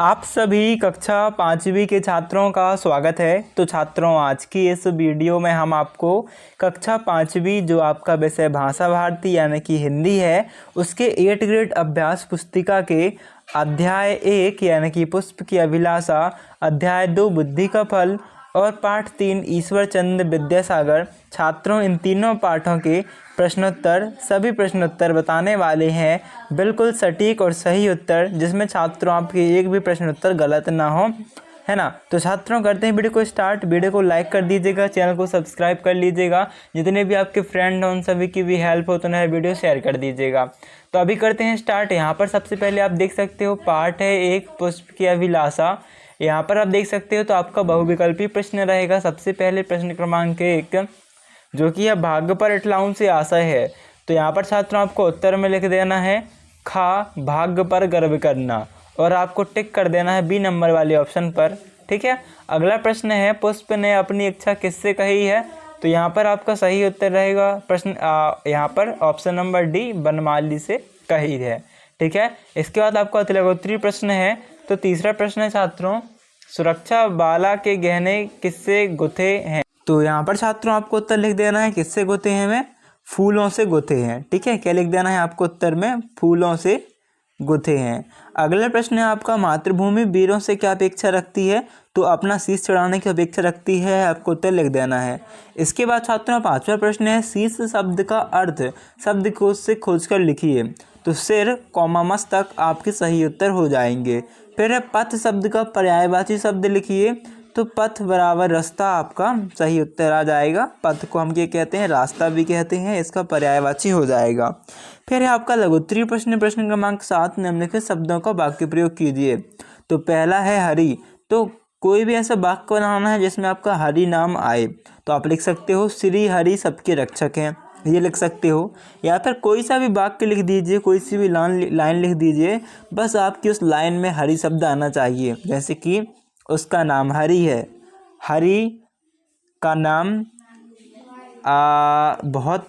आप सभी कक्षा 5वीं के छात्रों का स्वागत है। तो छात्रों, आज की इस वीडियो में हम आपको कक्षा 5वीं जो आपका विषय भाषा भारती यानी कि हिंदी है, उसके 8 ग्रेड अभ्यास पुस्तिका के अध्याय 1 यानी कि पुष्प की अभिलाषा, अध्याय 2 बुद्धि का फल और पाठ 3 ईश्वर चंद्र विद्यासागर, छात्रों इन तीनों पाठों के सभी प्रश्नोत्तर बताने वाले हैं। बिल्कुल सटीक और सही उत्तर, जिसमें छात्रों आपके एक भी प्रश्नोत्तर गलत ना हो, है ना। तो छात्रों, करते हैं वीडियो को स्टार्ट। वीडियो को लाइक कर दीजिएगा, चैनल को सब्सक्राइब कर लीजिएगा, जितने भी आपके फ्रेंड हैं उन सभी की भी हेल्प हो तो उन्हें वीडियो शेयर कर दीजिएगा। तो अभी करते हैं स्टार्ट। यहाँ पर सबसे पहले आप देख सकते हो पाठ है एक पुष्प की अभिलाषा। यहाँ पर आप देख सकते हो तो आपका बहुविकल्पी प्रश्न रहेगा। सबसे पहले प्रश्न क्रमांक 1, जो कि यह भाग्य पर इटलाउन से आशय है। तो यहाँ पर छात्रों आपको उत्तर में लिख देना है खा भाग्य पर गर्व करना, और आपको टिक कर देना है बी नंबर वाले ऑप्शन पर। ठीक है। अगला प्रश्न है पुष्प ने अपनी इच्छा किससे कही है। तो यहाँ पर आपका सही उत्तर रहेगा प्रश्न यहाँ पर ऑप्शन नंबर डी, बनमाली से कही है। ठीक है। इसके बाद आपका तिलकोत्तरी प्रश्न है। तो तीसरा प्रश्न है छात्रों, सुरक्षा बाला के गहने किससे गुथे हैं। तो यहाँ पर छात्रों आपको उत्तर लिख देना है किससे गुथे हैं में, फूलों से गुथे हैं। ठीक है। क्या लिख देना है आपको उत्तर में, फूलों से गुथे हैं। अगला प्रश्न है आपका, मातृभूमि वीरों से क्या अपेक्षा रखती है। तो अपना शीश चढ़ाने की अपेक्षा रखती है, आपको उत्तर लिख देना है। इसके बाद छात्रों पांचवा प्रश्न है, शीश शब्द का अर्थ शब्दकोश से खोजकर लिखिए। तो सिर कौमा मस्तक आपके सही उत्तर हो जाएंगे। फिर है पथ शब्द का पर्यायवाची शब्द लिखिए। तो पथ बराबर रास्ता आपका सही उत्तर आ जाएगा। पथ को हम क्या कहते हैं, रास्ता भी कहते हैं, इसका पर्यायवाची हो जाएगा। फिर है आपका लघुत्तरीय प्रश्न, प्रश्न क्रमांक 7, निम्नलिखित शब्दों का वाक्य प्रयोग कीजिए। तो पहला है हरि। तो कोई भी ऐसा वाक्य बनाना है जिसमें आपका हरि नाम आए। तो आप लिख सकते हो श्री हरि सबके रक्षक हैं, ये लिख सकते हो। या फिर कोई सा भी वाक्य लिख दीजिए, कोई सी भी लाइन लिख दीजिए, बस आपकी उस लाइन में हरि शब्द आना चाहिए। जैसे कि उसका नाम हरि है, हरि का नाम बहुत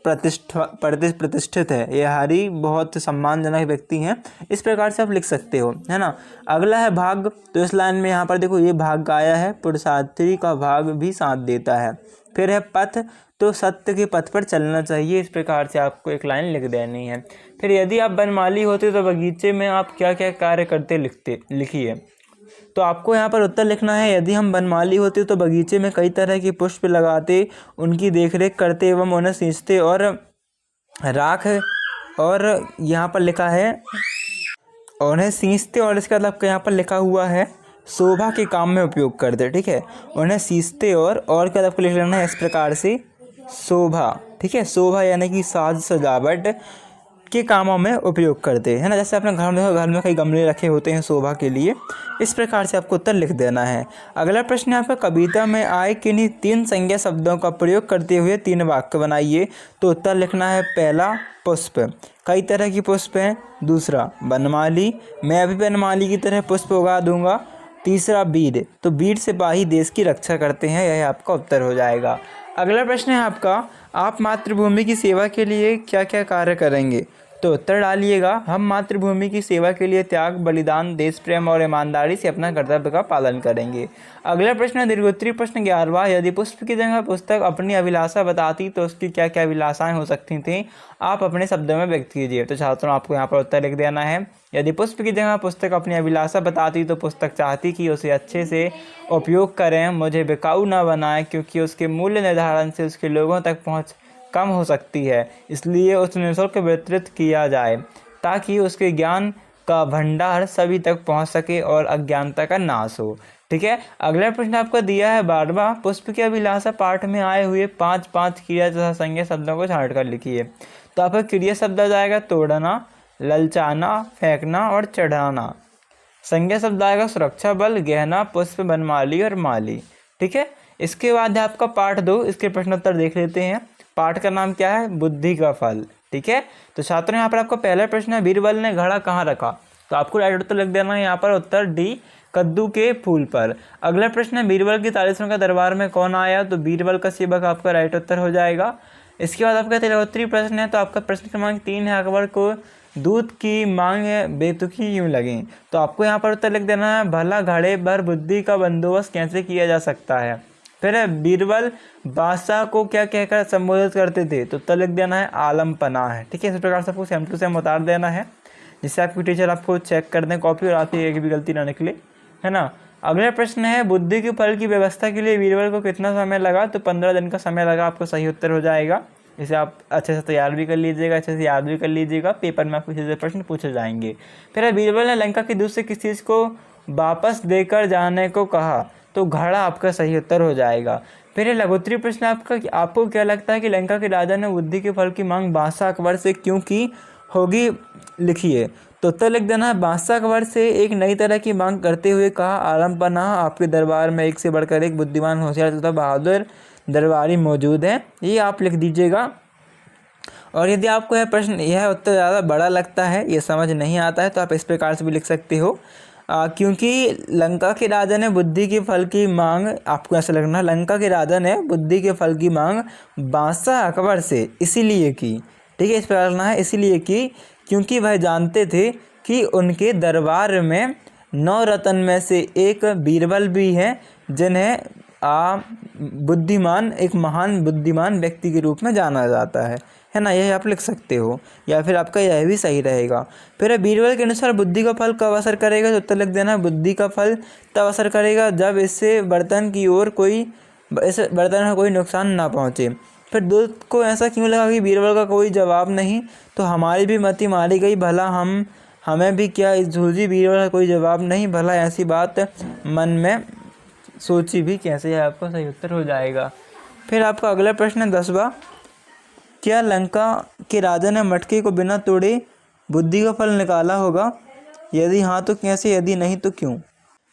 प्रतिष्ठित है, ये हरि बहुत सम्मानजनक व्यक्ति हैं। इस प्रकार से आप लिख सकते हो, है ना। अगला है भाग। तो इस लाइन में यहाँ पर देखो ये भाग आया है, पुरुषार्थी का भाग भी साथ देता है। फिर है पथ। तो सत्य के पथ पर चलना चाहिए, इस प्रकार से आपको एक लाइन लिख देनी है। फिर यदि आप बनमाली होते तो बगीचे में आप क्या क्या कार्य करते लिखिए। तो आपको यहाँ पर उत्तर लिखना है, यदि हम बनमाली होते तो बगीचे में कई तरह के पुष्प लगाते, उनकी देखरेख करते एवं उन्हें सींचते और राख, और यहाँ पर लिखा है उन्हें सींचते, और इसके बाद आपका यहाँ पर लिखा हुआ है शोभा के काम में उपयोग करते। ठीक है। उन्हें सींचते और क्या आपको लिख लेना है इस प्रकार से शोभा। ठीक है। शोभा यानी कि साज सजावट के कामों में उपयोग करते हैं, ना। जैसे अपने घर में कई गमले रखे होते हैं शोभा के लिए, इस प्रकार से आपको उत्तर लिख देना है। अगला प्रश्न है आपका, कविता में आए किन्हीं 3 संज्ञा शब्दों का प्रयोग करते हुए 3 वाक्य बनाइए। तो उत्तर लिखना है पहला पुष्प, कई तरह की पुष्प हैं। दूसरा बनमाली, मैं भी बनमाली की तरह पुष्प उगा दूंगा। तीसरा वीर, तो वीर सिपाही देश की रक्षा करते हैं, यह आपका उत्तर हो जाएगा। अगला प्रश्न है आपका, आप मातृभूमि की सेवा के लिए क्या क्या कार्य करेंगे। तो उत्तर डालिएगा, हम मातृभूमि की सेवा के लिए त्याग, बलिदान, देश प्रेम और ईमानदारी से अपना कर्तव्य का पालन करेंगे। अगला प्रश्न है दीर्घोत्तरीय प्रश्न 11वां, यदि पुष्प की जगह पुस्तक अपनी अभिलाषा बताती तो उसकी क्या क्या अभिलाषाएं हो सकती थीं, आप अपने शब्दों में व्यक्त कीजिए। तो छात्रों आपको यहाँ पर उत्तर लिख देना है, यदि पुष्प की जगह पुस्तक अपनी अभिलाषा बताती तो पुस्तक चाहती कि उसे अच्छे से उपयोग करें, मुझे बिकाऊ न बनाएं, क्योंकि उसके मूल्य निर्धारण से उसके लोगों तक पहुँच कम हो सकती है, इसलिए उसे निःशुल्क वितरित किया जाए ताकि उसके ज्ञान का भंडार सभी तक पहुंच सके और अज्ञानता का नाश हो। ठीक है। अगला प्रश्न आपको दिया है 12वां, पुष्प की अभिलाषा पाठ में आए हुए 5 क्रिया तथा संज्ञा शब्दों को छांट कर लिखिए। तो आपका क्रिया शब्द आ जाएगा तोड़ना, ललचाना, फेंकना और चढ़ाना। संज्ञा शब्द आएगा सुरक्षा बल, गहना, पुष्प, बनमाली और माली। ठीक है। इसके बाद है आपका पाठ 2, इसके प्रश्नोत्तर देख लेते हैं। पाठ का नाम क्या है, बुद्धि का फल। ठीक है। तो छात्रों यहाँ पर आपका पहला प्रश्न है, बीरबल ने घड़ा कहाँ रखा। तो आपको राइट उत्तर लिख देना है यहाँ पर उत्तर डी, कद्दू के फूल पर। अगला प्रश्न है, बीरबल की 43 का दरबार में कौन आया। तो बीरबल का सेवक आपका राइट उत्तर हो जाएगा। इसके बाद आपका तिलकोत्तरीय प्रश्न है। तो आपका प्रश्न क्रमांक 3 है, अकबर को दूध की मांग बेतुकी यूँ लगे। तो आपको यहाँ पर उत्तर लिख देना है, भला घड़े भर बुद्धि का बंदोबस्त कैसे किया जा सकता है। फिर है, बीरबल बादशाह को क्या कहकर संबोधित करते थे। तो उत्तर लिख देना है, आलम पना है। ठीक है, इस प्रकार से आपको सेम टू सेम उतार देना है, जिससे आपकी टीचर आपको चेक कर दें कॉपी और आपकी एक भी गलती ना निकले, है ना। अगला प्रश्न है, बुद्धि के फल की व्यवस्था के लिए बीरबल को कितना समय लगा। तो 15 दिन का समय लगा, आपको सही उत्तर हो जाएगा। इसे आप अच्छे से तैयार भी कर लीजिएगा, अच्छे से याद भी कर लीजिएगा, पेपर में आपको सीधे प्रश्न पूछे जाएंगे। फिर बीरबल ने लंका के दूध से किस चीज़ को वापस देकर जाने को कहा। तो घड़ा आपका सही उत्तर हो जाएगा। फिर लघुत्तरी प्रश्न आपका, आपको क्या लगता है कि लंका के राजा ने बुद्धि के फल की मांग बादशाह अकबर से क्यों की होगी, लिखिए। तो उत्तर लिख देना है, बादशाह अकबर से एक नई तरह की मांग करते हुए कहा, आलम पना आपके दरबार में एक से बढ़कर एक बुद्धिमान, होशियार तथा बहादुर दरबारी मौजूद हैं। ये आप लिख दीजिएगा। और यदि आपको यह प्रश्न, यह उत्तर ज़्यादा बड़ा लगता है, ये समझ नहीं आता है, तो आप इस प्रकार से भी लिख सकते हो, क्योंकि लंका के राजा ने बुद्धि के फल की मांग, आपको ऐसा लगना, लंका के राजा ने बुद्धि के फल की मांग बादशाह अकबर से इसीलिए की। ठीक है, इस प्रकार लगना है, इसीलिए की क्योंकि वह जानते थे कि उनके दरबार में 9 रत्न में से एक बीरबल भी हैं, जिन्हें बुद्धिमान, एक महान बुद्धिमान व्यक्ति के रूप में जाना जाता है ना। यह आप लिख सकते हो, या फिर आपका यह भी सही रहेगा। फिर बीरबल के अनुसार बुद्धि का फल कब असर करेगा। तो उत्तर लिख देना, बुद्धि का फल तब असर करेगा जब इससे बर्तन की ओर कोई, इस बर्तन में कोई नुकसान ना पहुँचे। फिर दूध को ऐसा क्यों लगा कि बीरबल का कोई जवाब नहीं। तो हमारी भी मति मारी गई, भला हमें भी क्या इस सूझी, बीरबल का कोई जवाब नहीं, भला ऐसी बात मन में सोची भी कैसे है, आपका सही उत्तर हो जाएगा। फिर आपका अगला प्रश्न है 10वां, क्या लंका के राजा ने मटके को बिना तोड़े बुद्धि का फल निकाला होगा, यदि हाँ तो कैसे, यदि नहीं तो क्यों।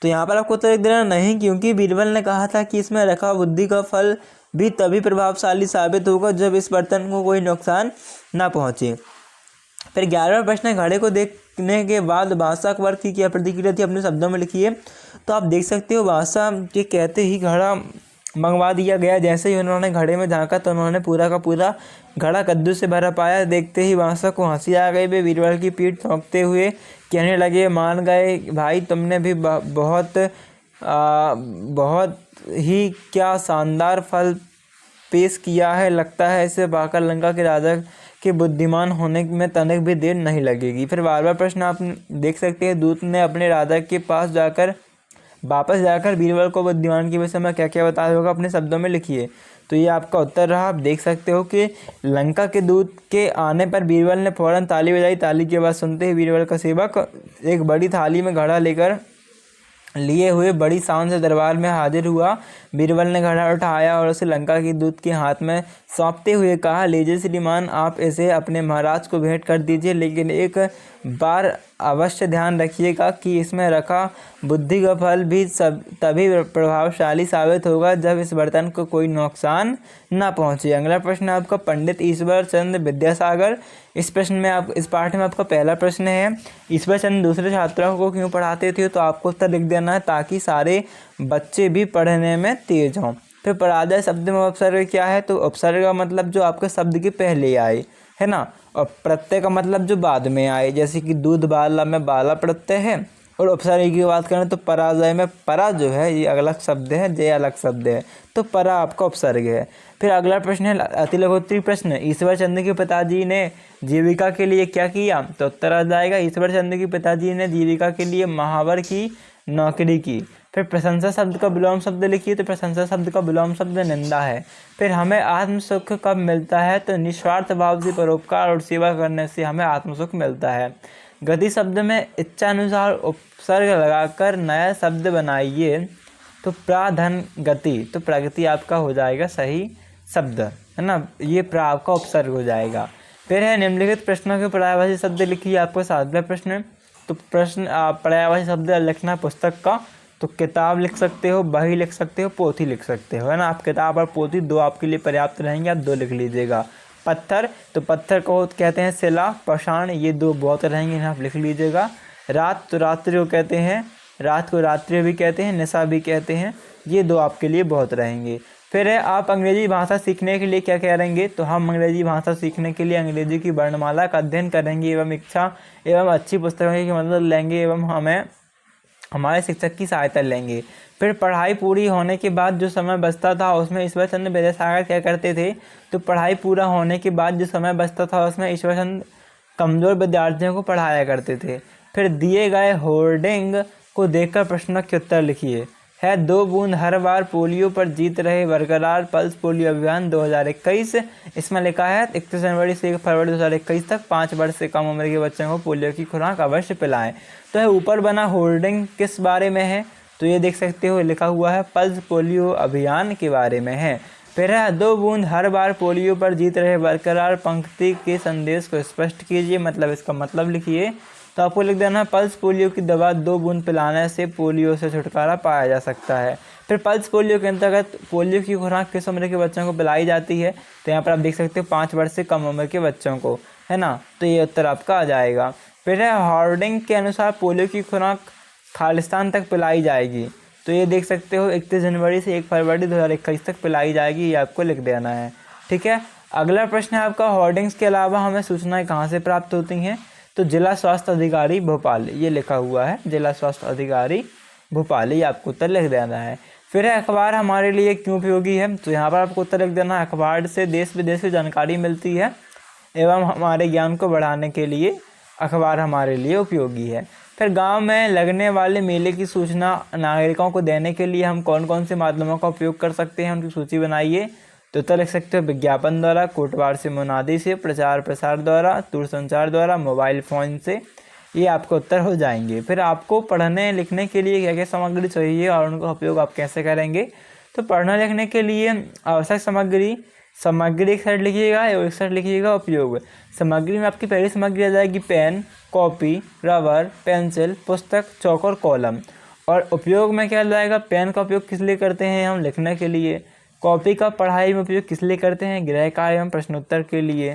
तो यहाँ पर आपको उत्तर लिख देना, नहीं, क्योंकि बीरबल ने कहा था कि इसमें रखा बुद्धि का फल भी तभी प्रभावशाली साबित होगा जब इस बर्तन को कोई नुकसान ना पहुँचे। फिर 11वां प्रश्न है, घड़े को देखने के बाद बादशाह अकबर की क्या प्रतिक्रिया थी, अपने शब्दों में लिखिए। तो आप देख सकते हो, बादशाह के कहते ही घड़ा मंगवा दिया गया। जैसे ही उन्होंने घड़े में झांका तो उन्होंने पूरा का पूरा घड़ा कद्दू से भरा पाया। देखते ही बादशाह को हंसी आ गई। वे बीरबल की पीठ ठोंकते हुए कहने लगे, मान गए भाई, तुमने भी बहुत ही क्या शानदार फल पेश किया है। लगता है इसे पाकर लंका के राजा के बुद्धिमान होने में तनिक भी देर नहीं लगेगी। फिर 12वां प्रश्न आप देख सकते हैं, दूत ने अपने राजा के पास वापस जाकर बीरबल को बुद्धिमान के विषय में क्या क्या बताया होगा, अपने शब्दों में लिखिए। तो ये आपका उत्तर रहा। आप देख सकते हो कि लंका के दूत के आने पर बीरबल ने फौरन ताली बजाई। ताली की आवाज़ सुनते ही बीरबल का सेवक एक बड़ी थाली में घड़ा लेकर लिए हुए बड़ी शान से दरबार में हाजिर हुआ। बीरबल ने घड़ा उठाया और उसे लंका के दूत के हाथ में सौंपते हुए कहा, लीजिए श्रीमान, आप इसे अपने महाराज को भेंट कर दीजिए, लेकिन एक बार अवश्य ध्यान रखिएगा कि इसमें रखा बुद्धि का फल भी तभी प्रभावशाली साबित होगा जब इस बर्तन को कोई नुकसान ना पहुंचे। अगला प्रश्न आपका, पंडित ईश्वर चंद्र विद्यासागर। इस पाठ में आपका पहला प्रश्न है, ईश्वर चंद्र दूसरे छात्रों को क्यों पढ़ाते थे। तो आपको उत्तर लिख देना है, ताकि सारे बच्चे भी पढ़ने में तेज हों। फिर पराजय शब्द में उपसर्ग क्या है। तो उपसर्ग का मतलब जो आपके शब्द के पहले आए, है ना, और प्रत्यय का मतलब जो बाद में आए। जैसे कि दूध बाला में बाला प्रत्यय है, और उपसर्ग की बात करें तो पराजय में परा जो है ये अलग शब्द है, जय अलग शब्द है, तो परा आपका उपसर्ग है। फिर अगला प्रश्न है अति लघुत्तरी प्रश्न, ईश्वर चंद्र के पिताजी ने जीविका के लिए क्या किया। तो उत्तर आ जाएगा, ईश्वर चंद्र के पिताजी ने जीविका के लिए महावर की नौकरी की। फिर प्रशंसा शब्द का विलोम शब्द लिखिए। तो प्रशंसा शब्द का विलोम शब्द निंदा है। फिर हमें आत्म सुख कब मिलता है। तो निस्वार्थ भाव से परोपकार और सेवा करने से हमें आत्म सुख मिलता है। गति शब्द में इच्छानुसार उपसर्ग लगाकर नया शब्द बनाइए। तो प्राधन गति, तो प्रगति आपका हो जाएगा सही शब्द, है ना, ये प्रा आपका उपसर्ग हो जाएगा। फिर है निम्नलिखित प्रश्नों के पर्यायवाची शब्द लिखिए। आपको 7वां प्रश्न, तो प्रश्न पर्यायवाची शब्द लिखना पुस्तक का। तो किताब लिख सकते हो, बही लिख सकते हो, पोथी लिख सकते हो, है ना। आप किताब और पोथी दो आपके लिए पर्याप्त रहेंगे, आप 2 लिख लीजिएगा। पत्थर, तो पत्थर को कहते हैं शिला, पाषाण, ये 2 बहुत रहेंगे, इन्हें आप लिख लीजिएगा। रात, तो रात्रि को कहते हैं, रात को रात्रि भी कहते हैं, निशा भी कहते हैं, ये 2 आपके लिए बहुत रहेंगे। फिर है आप अंग्रेजी भाषा सीखने के लिए क्या करेंगे, तो हम अंग्रेजी भाषा सीखने के लिए अंग्रेजी की वर्णमाला का अध्ययन करेंगे एवं इच्छा एवं अच्छी पुस्तकों की मदद लेंगे एवं हमें हमारे शिक्षक की सहायता लेंगे। फिर पढ़ाई पूरी होने के बाद जो समय बचता था उसमें ईश्वरचंद्र विद्यासागर क्या करते थे, तो पढ़ाई पूरा होने के बाद जो समय बचता था उसमें ईश्वरचंद्र कमज़ोर विद्यार्थियों को पढ़ाया करते थे। फिर दिए गए होर्डिंग को देखकर प्रश्नों के उत्तर लिखिए। है 2 बूंद हर बार पोलियो पर जीत रहे बरकरार पल्स पोलियो अभियान 2021। इसमें लिखा है 31 जनवरी से 1 फरवरी 2021 तक 5 वर्ष से कम उम्र के बच्चों को पोलियो की खुराक अवश्य पिलाएं। तो है ऊपर बना होर्डिंग किस बारे में है, तो ये देख सकते हो लिखा हुआ है पल्स पोलियो अभियान के बारे में है। फिर है 2 बूंद हर बार पोलियो पर जीत रहे बरकरार पंक्ति के संदेश को स्पष्ट कीजिए, मतलब इसका मतलब लिखिए। तो आपको लिख देना पल्स पोलियो की दवा 2 बूंद पिलाने से पोलियो से छुटकारा पाया जा सकता है। फिर पल्स पोलियो के अंतर्गत पोलियो की खुराक किस उम्र के बच्चों को पिलाई जाती है, तो यहाँ पर आप देख सकते हो 5 वर्ष से कम उम्र के बच्चों को, है ना। तो ये उत्तर आपका आ जाएगा। फिर है होर्डिंग के अनुसार पोलियो की खुराक खालिस्तान तक पिलाई जाएगी, तो ये देख सकते हो 31 जनवरी से 1 फरवरी 2021 तक पिलाई जाएगी, ये आपको लिख देना है। ठीक है, अगला प्रश्न है आपका होर्डिंग्स के अलावा हमें सूचनाएं कहाँ से प्राप्त होती हैं, तो जिला स्वास्थ्य अधिकारी भोपाल, ये लिखा हुआ है जिला स्वास्थ्य अधिकारी भोपाल, ये आपको उत्तर लिख देना है। फिर है अखबार हमारे लिए क्यों उपयोगी है, तो यहाँ पर आपको उत्तर लिख देना है अखबार से देश विदेश की जानकारी मिलती है एवं हमारे ज्ञान को बढ़ाने के लिए अखबार हमारे लिए उपयोगी है। फिर गांव में लगने वाले मेले की सूचना नागरिकों को देने के लिए हम कौन कौन से माध्यमों का उपयोग कर सकते हैं, उनकी सूची बनाइए। तो उत्तर लिख सकते हो विज्ञापन द्वारा, कोटवार से मुनादी से, प्रचार प्रसार द्वारा, दूरसंचार द्वारा, मोबाइल फ़ोन से, ये आपको उत्तर हो जाएंगे। फिर आपको पढ़ने लिखने के लिए क्या क्या सामग्री चाहिए और उनका उपयोग आप कैसे करेंगे, तो पढ़ने लिखने के लिए आवश्यक सामग्री एक साइड लिखिएगा और एक साइड लिखिएगा उपयोग। सामग्री में आपकी पहली सामग्री आ जाएगी पेन, कॉपी, रबर, पेंसिल, पुस्तक, चौक और कॉलम। और उपयोग में क्या जाएगा, पेन का उपयोग किस लिए करते हैं हम लिखने के लिए, कॉपी का पढ़ाई में उपयोग किस लिए करते हैं गृह कार्य एवं प्रश्नोत्तर के लिए,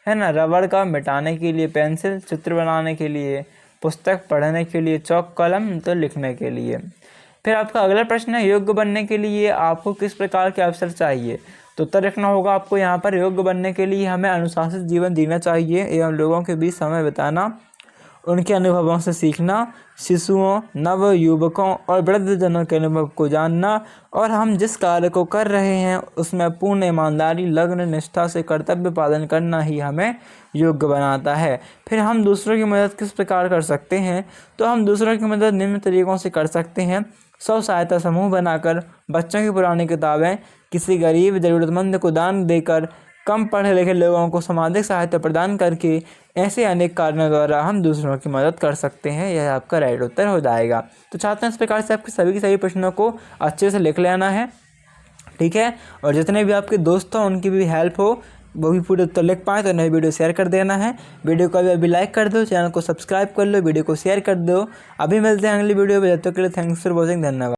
है ना। रबर का मिटाने के लिए, पेंसिल चित्र बनाने के लिए, पुस्तक पढ़ने के लिए, चौक कलम तो लिखने के लिए। फिर आपका अगला प्रश्न है योग्य बनने के लिए आपको किस प्रकार के अवसर चाहिए, तो उत्तर रखना होगा आपको यहाँ पर योग्य बनने के लिए हमें अनुशासित जीवन जीना चाहिए एवं लोगों के बीच समय बिताना, उनके अनुभवों से सीखना, शिशुओं, नव युवकों और वृद्धजनों के अनुभव को जानना और हम जिस कार्य को कर रहे हैं उसमें पूर्ण ईमानदारी, लगन, निष्ठा से कर्तव्य पालन करना ही हमें योग्य बनाता है। फिर हम दूसरों की मदद किस प्रकार कर सकते हैं, तो हम दूसरों की मदद निम्न तरीकों से कर सकते हैं। स्व सहायता समूह बनाकर, बच्चों की पुरानी किताबें, किसी गरीब ज़रूरतमंद को दान देकर, कम पढ़े लिखे लोगों को सामाजिक सहायता प्रदान करके, ऐसे अनेक कारणों द्वारा हम दूसरों की मदद कर सकते हैं। यह आपका राइट उत्तर हो जाएगा। तो छात्रों इस प्रकार से आपके सभी के सभी प्रश्नों को अच्छे से लिख लेना है, ठीक है। और जितने भी आपके दोस्त हों उनकी भी हेल्प हो, वो भी पूरे उत्तर लिख पाएँ तो नई वीडियो शेयर कर देना है। वीडियो को अभी लाइक कर दो, चैनल को सब्सक्राइब कर लो, वीडियो को शेयर कर दो। अभी मिलते हैं अगली वीडियो में, जब तक के लिए थैंक्स फॉर वॉचिंग, धन्यवाद।